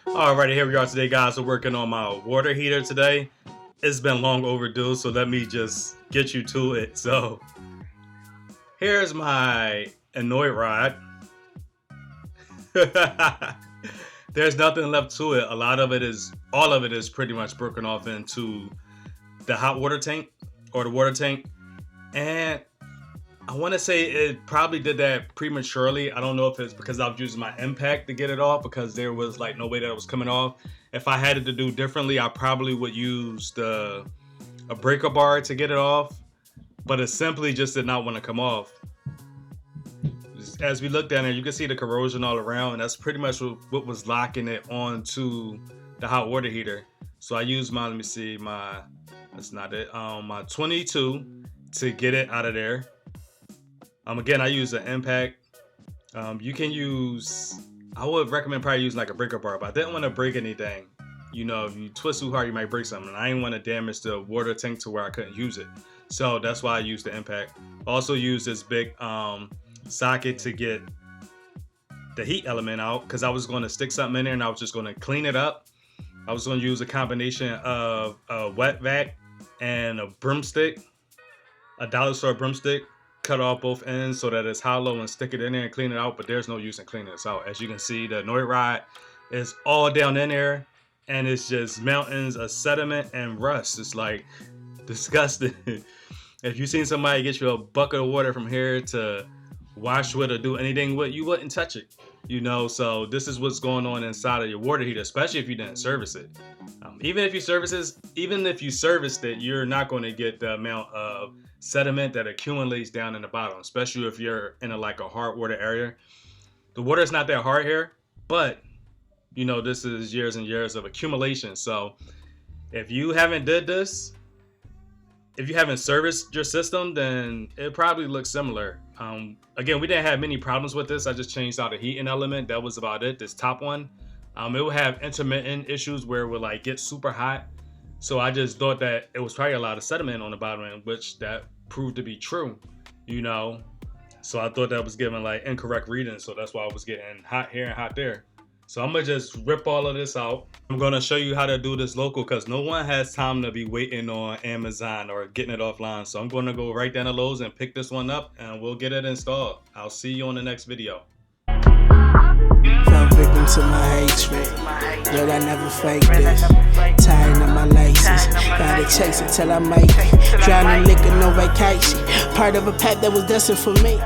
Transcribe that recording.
Alrighty, here we are today, guys. We're working on my water heater today. It's been long overdue, so let me just get you to it. So here's my annoyed rod. There's nothing left to it. All of it is pretty much broken off into the hot water tank or the water tank. And I want to say it probably did that prematurely. I don't know if it's because I was using my impact to get it off, because there was like no way that it was coming off. If I had it to do differently, I probably would use a breaker bar to get it off, but it simply just did not want to come off. As we look down there, you can see the corrosion all around, and that's pretty much what was locking it onto the hot water heater. So I used my, that's not it, my 22 to get it out of there. Again, I use an impact. You can use, I would recommend probably using like a breaker bar, but I didn't want to break anything. You know, if you twist too hard, you might break something. And I didn't want to damage the water tank to where I couldn't use it. So that's why I used the impact. Also use this big socket to get the heat element out, because I was going to stick something in there and I was just going to clean it up. I was going to use a combination of a wet vac and a broomstick, a dollar store broomstick. Cut off both ends so that it's hollow and stick it in there and clean it out, but there's no use in cleaning this out. As you can see, the annoyed rod is all down in there, and it's just mountains of sediment and rust. It's like disgusting. If you seen somebody get you a bucket of water from here to wash with or do anything with, you wouldn't touch it, you know. So this is what's going on inside of your water heater, especially if you didn't service it. Even if you serviced it, you're not going to get the amount of sediment that accumulates down in the bottom, especially if you're in a hard water area. The water is not that hard here, but you know, this is years and years of accumulation. So if you haven't serviced your system, then it probably looks similar. Again, we didn't have many problems with this. I just changed out the heating element. That was about it. This top one, it will have intermittent issues where it will like get super hot. So I just thought that it was probably a lot of sediment on the bottom end, which that proved to be true, you know. So I thought that was giving like incorrect readings. So that's why I was getting hot here and hot there. So I'm gonna just rip all of this out. I'm gonna show you how to do this local, because no one has time to be waiting on Amazon or getting it offline. So I'm gonna go right down to Lowe's and pick this one up, and we'll get it installed. I'll see you on the next video. Fell victim to my hatred. Yo, I never faked this. Tying up my laces. Gotta chase it till I make it. Drowning liquor, no vacation. Part of a path that was destined for me.